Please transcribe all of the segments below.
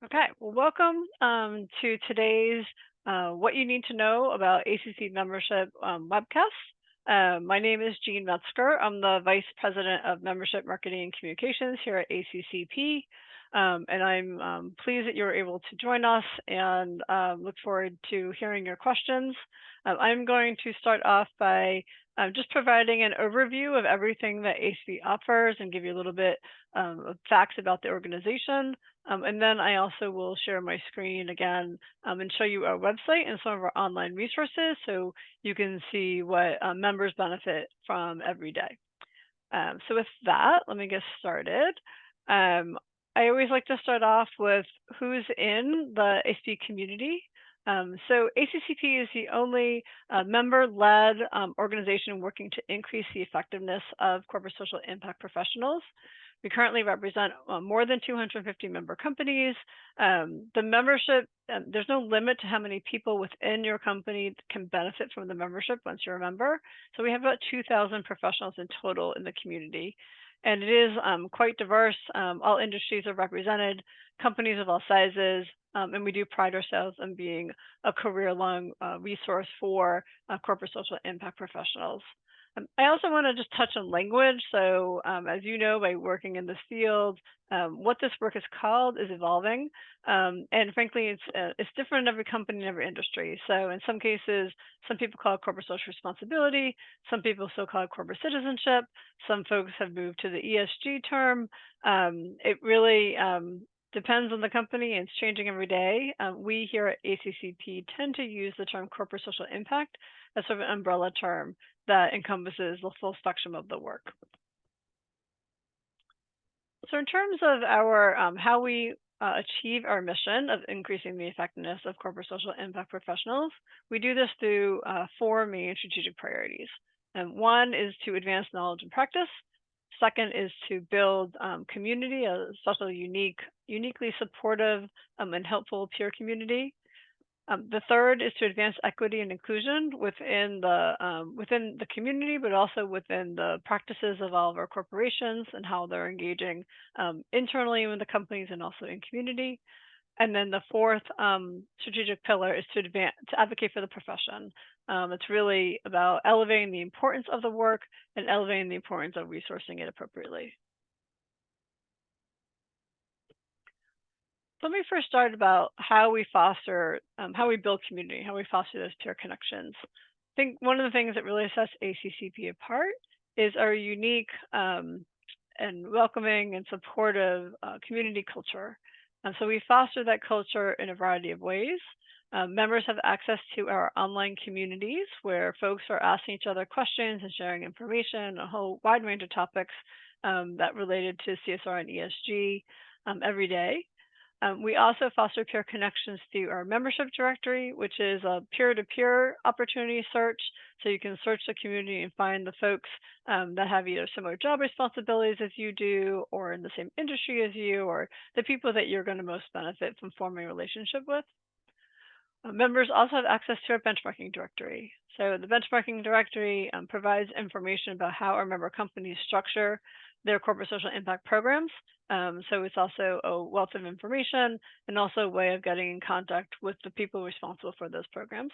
Okay, well, welcome to today's What You Need to Know About ACC Membership webcast. My name is Jean Metzger. I'm the Vice President of Membership Marketing and Communications here at ACCP. And I'm pleased that you were able to join us and look forward to hearing your questions. I'm going to start off by just providing an overview of everything that ACCP offers and give you a little bit of facts about the organization. And then I also will share my screen again and show you our website and some of our online resources so you can see what members benefit from every day. So with that, let me get started. I always like to start off with who's in the ACCP community. So ACCP is the only member-led organization working to increase the effectiveness of corporate social impact professionals. We currently represent more than 250 member companies. The membership, there's no limit to how many people within your company can benefit from the membership once you're a member. So we have about 2,000 professionals in total in the community. And it is quite diverse. All industries are represented, companies of all sizes, and we do pride ourselves on being a career-long resource for corporate social impact professionals. I also want to just touch on language. So as you know, by working in this field, what this work is called is evolving. And frankly, it's different in every company and every industry. So in some cases, some people call it corporate social responsibility. Some people still call it corporate citizenship. Some folks have moved to the ESG term. It really depends on the company, and it's changing every day. We here at ACCP tend to use the term corporate social impact as sort of an umbrella term that encompasses the full spectrum of the work. So in terms of our how we achieve our mission of increasing the effectiveness of corporate social impact professionals, we do this through four main strategic priorities. And one is to advance knowledge and practice. Second is to build community, a special, uniquely supportive and helpful peer community. The third is to advance equity and inclusion within the community, but also within the practices of all of our corporations and how they're engaging internally with the companies and also in community. And then the fourth strategic pillar is to advocate for the profession. It's really about elevating the importance of the work and elevating the importance of resourcing it appropriately. Let me first start about how we foster, how we build community, how we foster those peer connections. I think one of the things that really sets ACCP apart is our unique and welcoming and supportive community culture. So we foster that culture in a variety of ways. Members have access to our online communities where folks are asking each other questions and sharing information, a whole wide range of topics that related to CSR and ESG every day. We also foster peer connections through our membership directory, which is a peer-to-peer opportunity search. So you can search the community and find the folks that have either similar job responsibilities as you do, or in the same industry as you, or the people that you're going to most benefit from forming a relationship with. Members also have access to our benchmarking directory. So the benchmarking directory provides information about how our member companies structure their corporate social impact programs. So it's also a wealth of information and also a way of getting in contact with the people responsible for those programs.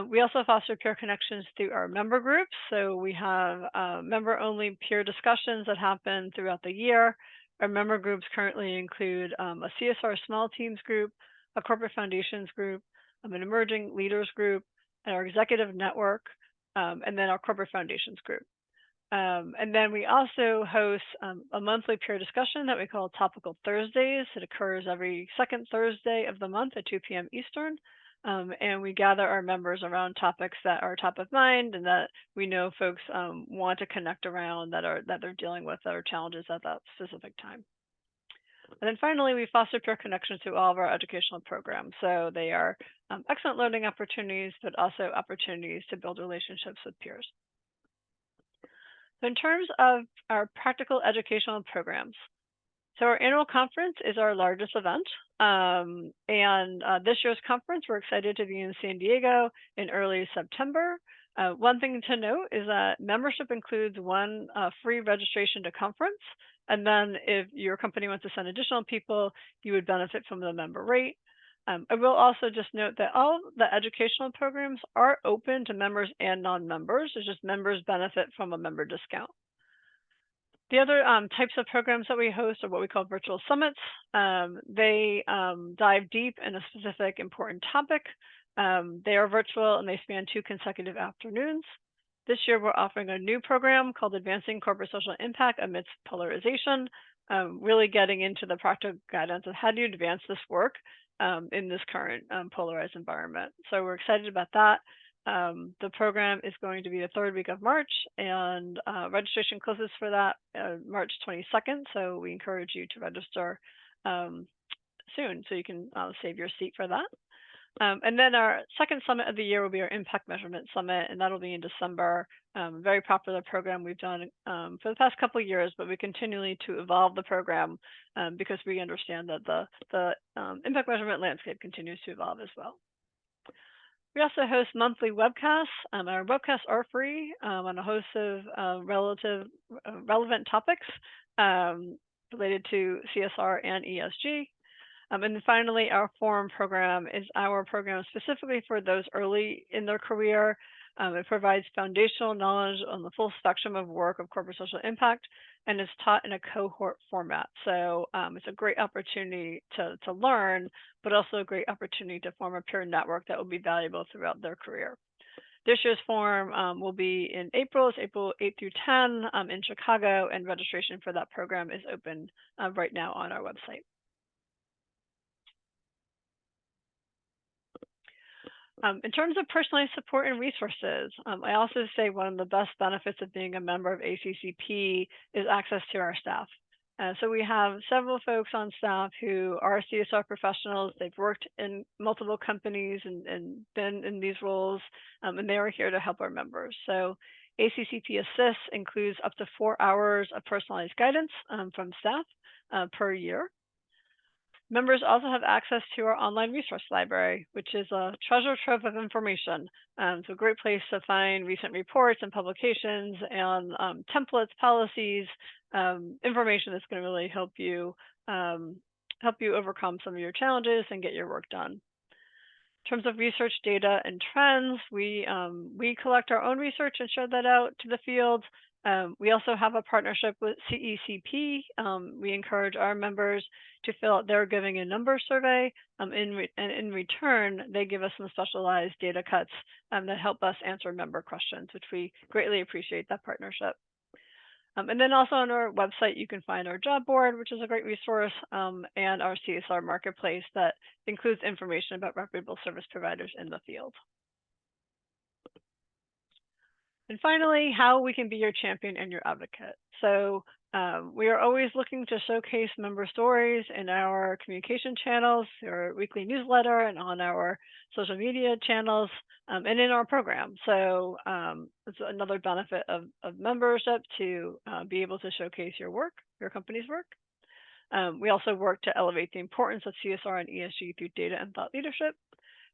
We also foster peer connections through our member groups. So we have member-only peer discussions that happen throughout the year. Our member groups currently include a CSR small teams group, a corporate foundations group, an emerging leaders group, and our executive network, and then our corporate foundations group. And then we also host a monthly peer discussion that we call Topical Thursdays. It occurs every second Thursday of the month at 2 p.m. Eastern. And we gather our members around topics that are top of mind and that we know folks want to connect around, that they're dealing with, that are challenges at that specific time. And then finally, we foster peer connections to all of our educational programs. So they are excellent learning opportunities, but also opportunities to build relationships with peers. So in terms of our practical educational programs, so our annual conference is our largest event. This year's conference, we're excited to be in San Diego in early September. One thing to note is that membership includes one free registration to conference. And then if your company wants to send additional people, you would benefit from the member rate. I will also just note that all the educational programs are open to members and non-members. It's just members benefit from a member discount. The other types of programs that we host are what we call virtual summits. They dive deep in a specific important topic. They are virtual and they span 2 consecutive afternoons. This year, we're offering a new program called Advancing Corporate Social Impact Amidst Polarization, really getting into the practical guidance of how do you advance this work in this current polarized environment. So we're excited about that. The program is going to be the 3rd week of March, and registration closes for that March 22nd. So we encourage you to register soon so you can save your seat for that. And then our second summit of the year will be our Impact Measurement Summit, and that'll be in December. Very popular program we've done for the past couple of years, but we continually to evolve the program because we understand that the impact measurement landscape continues to evolve as well. We also host monthly webcasts. Our webcasts are free on a host of relevant topics related to CSR and ESG. And then finally, our forum program is our program specifically for those early in their career. It provides foundational knowledge on the full spectrum of work of corporate social impact and is taught in a cohort format. So it's a great opportunity to learn, but also a great opportunity to form a peer network that will be valuable throughout their career. This year's forum will be in April. It's April 8 through 10 in Chicago, and registration for that program is open right now on our website. In terms of personalized support and resources, I also say one of the best benefits of being a member of ACCP is access to our staff. So we have several folks on staff who are CSR professionals. They've worked in multiple companies and been in these roles, and they are here to help our members. So ACCP Assist includes up to 4 hours of personalized guidance from staff per year. Members also have access to our online resource library, which is a treasure trove of information. It's a great place to find recent reports and publications and templates, policies, information that's going to really help you overcome some of your challenges and get your work done. In terms of research data and trends, we collect our own research and share that out to the field. We also have a partnership with CECP. We encourage our members to fill out their Giving a Number survey, and in return, they give us some specialized data cuts that help us answer member questions, which we greatly appreciate that partnership. And then also on our website, you can find our job board, which is a great resource, and our CSR marketplace that includes information about reputable service providers in the field. And finally, how we can be your champion and your advocate. So we are always looking to showcase member stories in our communication channels, our weekly newsletter, and on our social media channels, and in our program. So it's another benefit of membership to be able to showcase your work, your company's work. We also work to elevate the importance of CSR and ESG through data and thought leadership.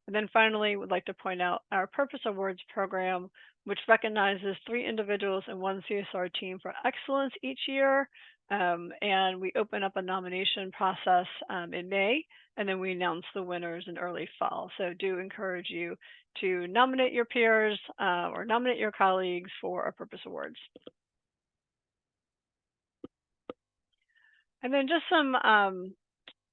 And then finally, we'd like to point out our Purpose Awards program, which recognizes 3 individuals and 1 CSR team for excellence each year. And we open up a nomination process in May, and then we announce the winners in early fall. So do encourage you to nominate your peers or nominate your colleagues for our Purpose Awards. And then just some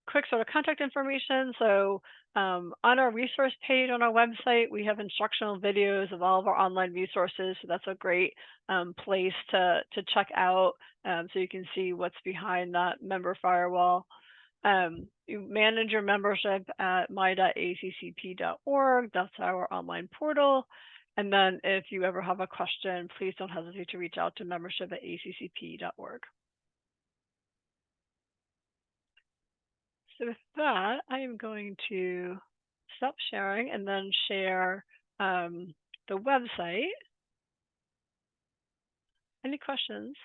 quick sort of contact information. So on our resource page on our website, we have instructional videos of all of our online resources. So that's a great place to check out so you can see what's behind that member firewall. You manage your membership at my.accp.org. That's our online portal. And then if you ever have a question, please don't hesitate to reach out to membership@accp.org. So with that, I am going to stop sharing and then share the website. Any questions?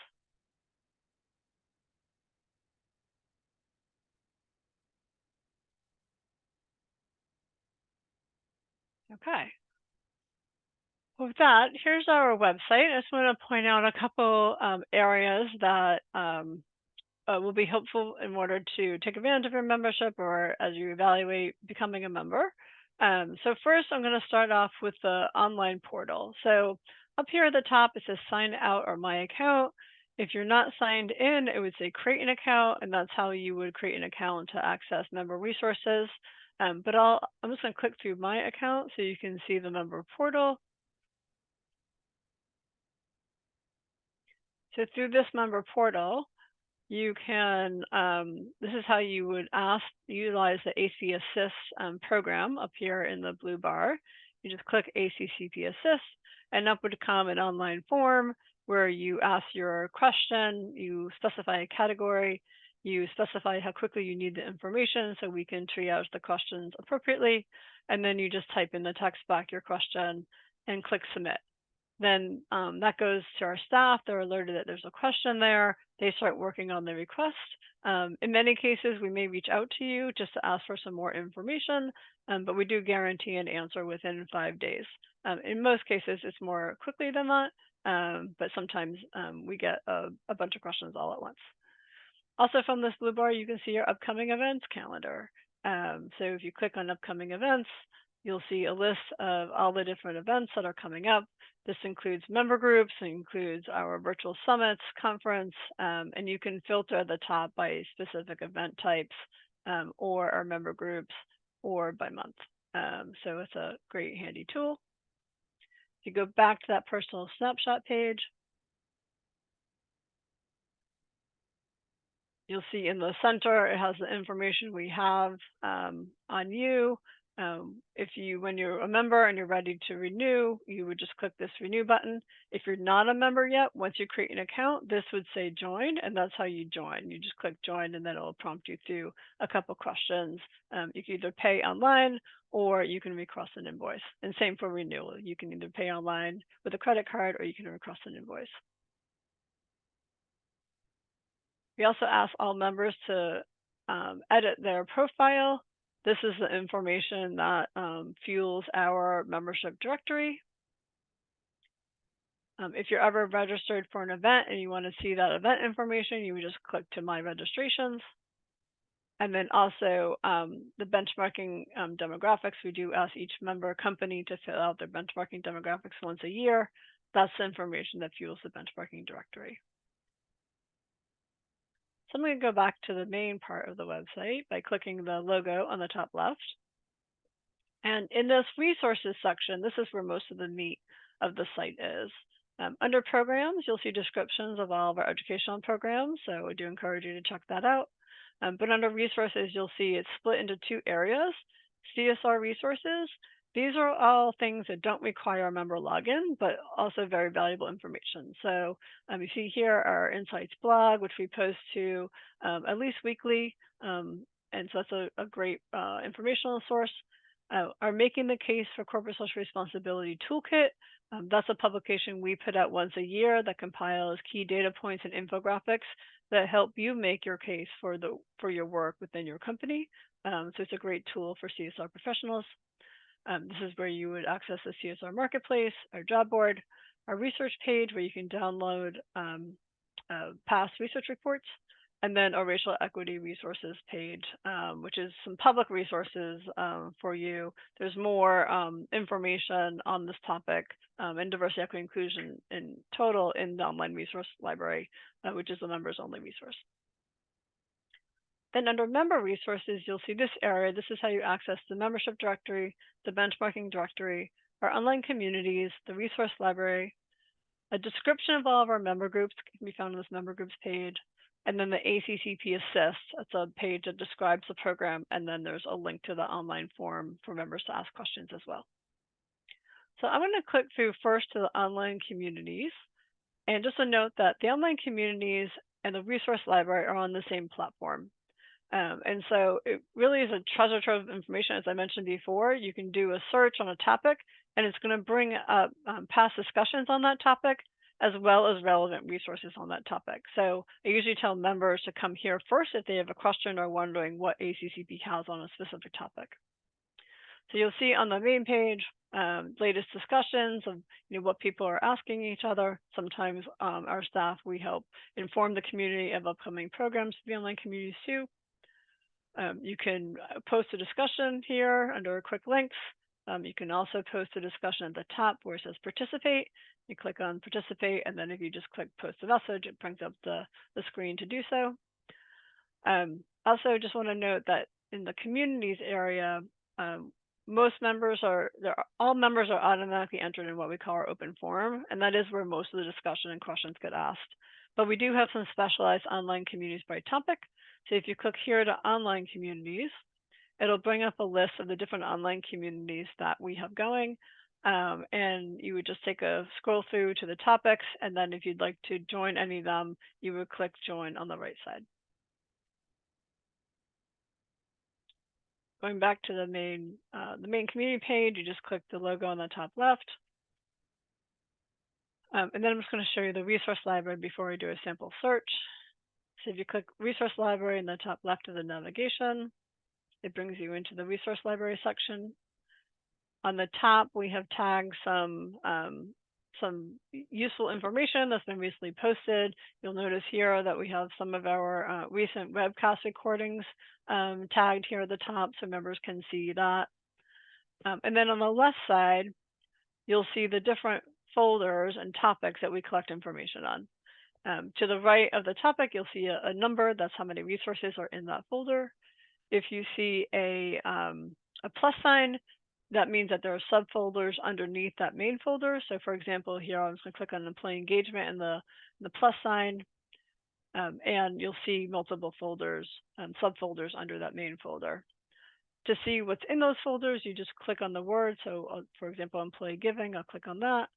Okay. With that, here's our website. I just want to point out a couple areas that will be helpful in order to take advantage of your membership or as you evaluate becoming a member. So first, I'm going to start off with the online portal. So up here at the top, it says sign out or my account. If you're not signed in, it would say create an account, and that's how you would create an account to access member resources. But I'm just going to click through my account so you can see the member portal. So through this member portal, you can, this is how you would utilize the ACCP Assist program up here in the blue bar. You just click ACCP Assist, and up would come an online form where you ask your question, you specify a category, you specify how quickly you need the information so we can triage the questions appropriately, and then you just type in the text back your question and click submit. Then that goes to our staff. They're alerted that there's a question there. They start working on the request. In many cases, we may reach out to you just to ask for some more information, but we do guarantee an answer within 5 days. In most cases, it's more quickly than that, but sometimes we get a bunch of questions all at once. Also from this blue bar, you can see your upcoming events calendar. So if you click on upcoming events, you'll see a list of all the different events that are coming up. This includes member groups, it includes our virtual summits, conference, and you can filter at the top by specific event types or our member groups or by month. So it's a great handy tool. If you go back to that personal snapshot page, you'll see in the center, it has the information we have on you. When you're a member and you're ready to renew, you would just click this renew button. If you're not a member yet, once you create an account, this would say join, and that's how you join. You just click join, and then it'll prompt you through a couple questions. You can either pay online or you can request an invoice. And same for renewal. You can either pay online with a credit card or you can request an invoice. We also ask all members to edit their profile. This is the information that fuels our membership directory. If you're ever registered for an event and you want to see that event information, you would just click to My Registrations. And then also the benchmarking demographics, we do ask each member company to fill out their benchmarking demographics once a year. That's the information that fuels the benchmarking directory. So I'm going to go back to the main part of the website by clicking the logo on the top left. And in this resources section, this is where most of the meat of the site is. Under programs, you'll see descriptions of all of our educational programs, so I do encourage you to check that out. But under resources, you'll see it's split into two areas. CSR resources, these are all things that don't require a member login, but also very valuable information. So you see here our Insights blog, which we post to at least weekly, and so that's a great informational source. Our Making the Case for Corporate Social Responsibility Toolkit, that's a publication we put out once a year that compiles key data points and infographics that help you make your case for your work within your company. So it's a great tool for CSR professionals. This is where you would access the CSR marketplace, our job board, our research page where you can download past research reports, and then a racial equity resources page, which is some public resources for you. There's more information on this topic and diversity, equity, inclusion in total in the online resource library, which is a members only resource. Then under member resources, you'll see this area. This is how you access the membership directory, the benchmarking directory, our online communities, the resource library. A description of all of our member groups can be found on this member groups page. And then the ACCP Assist, that's a page that describes the program, and then there's a link to the online form for members to ask questions as well. So I'm going to click through first to the online communities. And just a note that the online communities and the resource library are on the same platform. And so it really is a treasure trove of information. As I mentioned before, you can do a search on a topic, and it's going to bring up past discussions on that topic, as well as relevant resources on that topic. So I usually tell members to come here first if they have a question or wondering what ACCP has on a specific topic. So you'll see on the main page latest discussions of what people are asking each other. Sometimes our staff, we help inform the community of upcoming programs for the online communities too. You can post a discussion here under quick links. You can also post a discussion at the top where it says participate. You click on participate, and then if you just click post a message, it brings up the screen to do so. Also, just want to note that in the communities area, all members are automatically entered in what we call our open forum, and that is where most of the discussion and questions get asked. But we do have some specialized online communities by topic. So if you click here to online communities, it'll bring up a list of the different online communities that we have going. And you would just take a scroll through to the topics, and then if you'd like to join any of them, you would click join on the right side. Going back to the main community page, you just click the logo on the top left. And then I'm just going to show you the resource library before we do a sample search. So if you click resource library in the top left of the navigation, it brings you into the resource library section. On the top, we have tagged some useful information that's been recently posted. You'll notice here that we have some of our recent webcast recordings tagged here at the top so members can see that. And then on the left side, you'll see the different folders and topics that we collect information on. To the right of the topic, you'll see a number. That's how many resources are in that folder. If you see a plus sign, that means that there are subfolders underneath that main folder. So for example, here I'm just going to click on employee engagement and the plus sign, and you'll see multiple folders, subfolders under that main folder. To see what's in those folders, you just click on the word. So for example, employee giving, I'll click on that.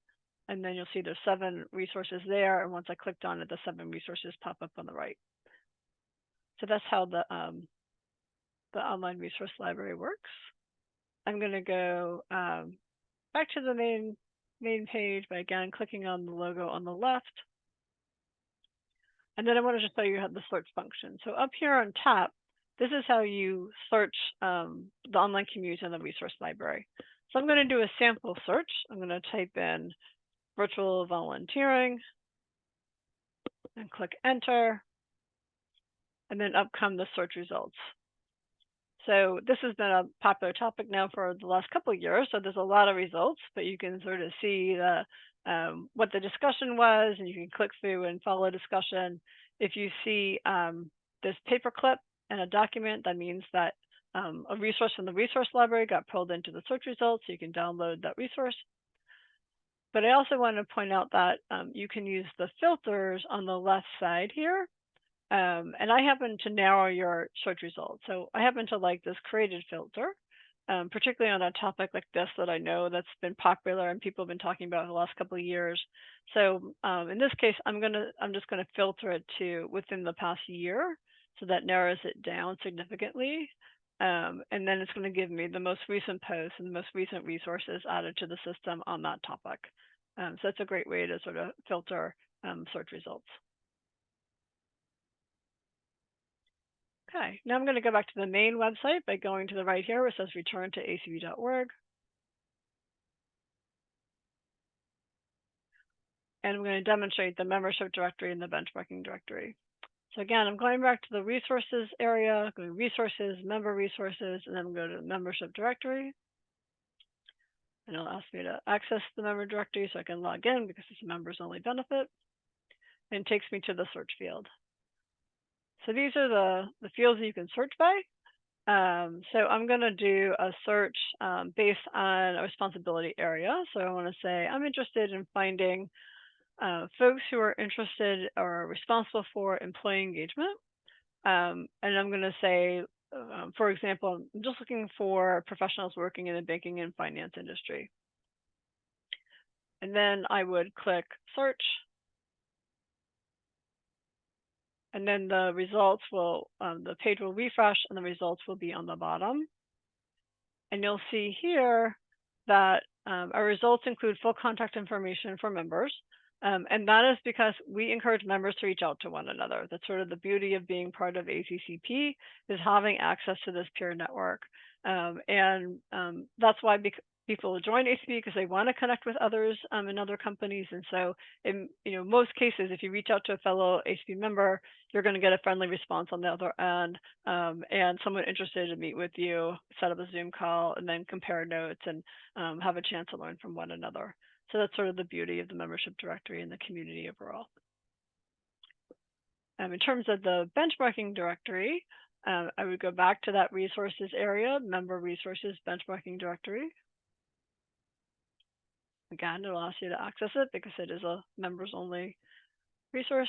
And then you'll see there's 7 resources there. And once I clicked on it, the 7 resources pop up on the right. So that's how the online resource library works. I'm going to go back to the main page by again clicking on the logo on the left. And then I want to just show you how the search function. So up here on top, this is how you search the online communities in the resource library. So I'm going to do a sample search. I'm going to type in virtual volunteering and click enter. And then up come the search results. So this has been a popular topic now for the last couple of years. So there's a lot of results, but you can sort of see what the discussion was, and you can click through and follow discussion. If you see this paperclip and a document, that means that a resource from the resource library got pulled into the search results, so you can download that resource. But I also want to point out that you can use the filters on the left side here. And I happen to narrow your search results. So I happen to like this created filter, particularly on a topic like this that I know that's been popular and people have been talking about in the last couple of years. So in this case, I'm just gonna filter it to within the past year, so that narrows it down significantly. And then it's going to give me the most recent posts and the most recent resources added to the system on that topic. So that's a great way to sort of filter search results. Okay, now I'm going to go back to the main website by going to the right here where it says return to acb.org. And I'm going to demonstrate the membership directory and the benchmarking directory. So again, I'm going back to the resources area, going resources, member resources, and then I'm going to the membership directory. And it'll ask me to access the member directory so I can log in because it's a members only benefit. And it takes me to the search field. So these are the fields that you can search by. So I'm going to do a search based on a responsibility area. So I want to say I'm interested in finding folks who are interested or responsible for employee engagement. And I'm going to say, for example, I'm just looking for professionals working in the banking and finance industry. And then I would click search. And then the results will, the page will refresh and the results will be on the bottom. And you'll see here that our results include full contact information for members. And that is because we encourage members to reach out to one another. That's sort of the beauty of being part of ACCP, is having access to this peer network. That's why people join ACCP, because they want to connect with others in other companies. And so in most cases, if you reach out to a fellow ACCP member, you're going to get a friendly response on the other end, and someone interested to meet with you, set up a Zoom call, and then compare notes and have a chance to learn from one another. So that's sort of the beauty of the membership directory and the community overall. In terms of the benchmarking directory, I would go back to that resources area, member resources benchmarking directory. Again, it'll ask you to access it because it is a members only resource.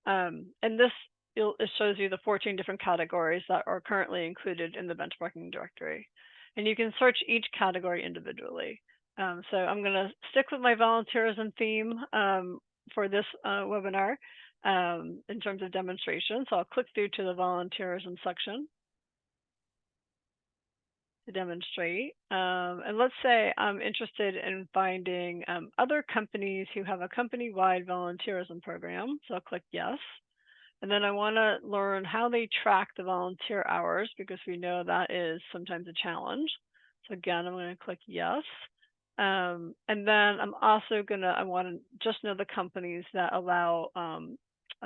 And this, it shows you the 14 different categories that are currently included in the benchmarking directory. And you can search each category individually. So I'm going to stick with my volunteerism theme for this webinar in terms of demonstration. So I'll click through to the volunteerism section to demonstrate. And let's say I'm interested in finding other companies who have a company-wide volunteerism program. So I'll click yes. And then I want to learn how they track the volunteer hours, because we know that is sometimes a challenge. So again, I'm going to click yes. And then I'm also I want to just know the companies that allow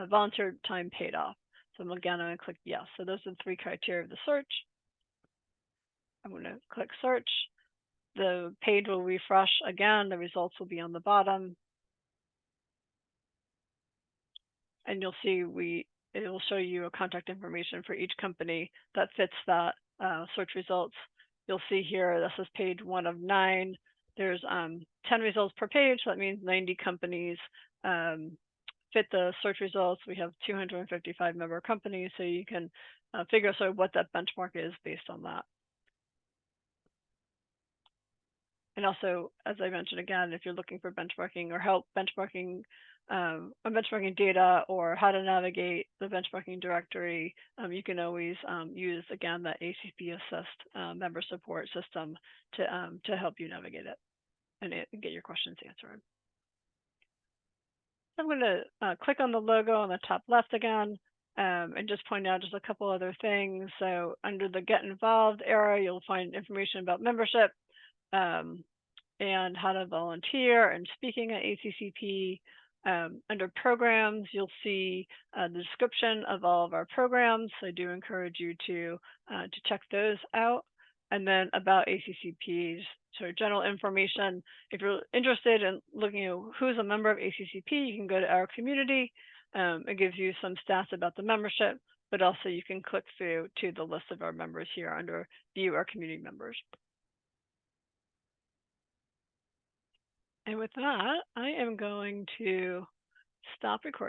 volunteer time paid off. So again, I'm going to click yes. So those are the 3 criteria of the search. I'm going to click search. The page will refresh again. The results will be on the bottom. And you'll see it will show you a contact information for each company that fits that search results. You'll see here, this is page 1 of 9. There's 10 results per page, so that means 90 companies fit the search results. We have 255 member companies, so you can figure out what that benchmark is based on that. And also, as I mentioned again, if you're looking for benchmarking or help benchmarking data, or how to navigate the benchmarking directory, you can always use, again, the ACCP Assist member support system to help you navigate it and get your questions answered. So I'm going to click on the logo on the top left again, and just point out just a couple other things. So under the Get Involved area, you'll find information about membership, and how to volunteer and speaking at ACCP. Under programs, you'll see the description of all of our programs. I do encourage you to check those out. And then about ACCP, so general information. If you're interested in looking at who's a member of ACCP, you can go to our community. It gives you some stats about the membership, but also you can click through to the list of our members here under View Our Community Members. And with that, I am going to stop recording.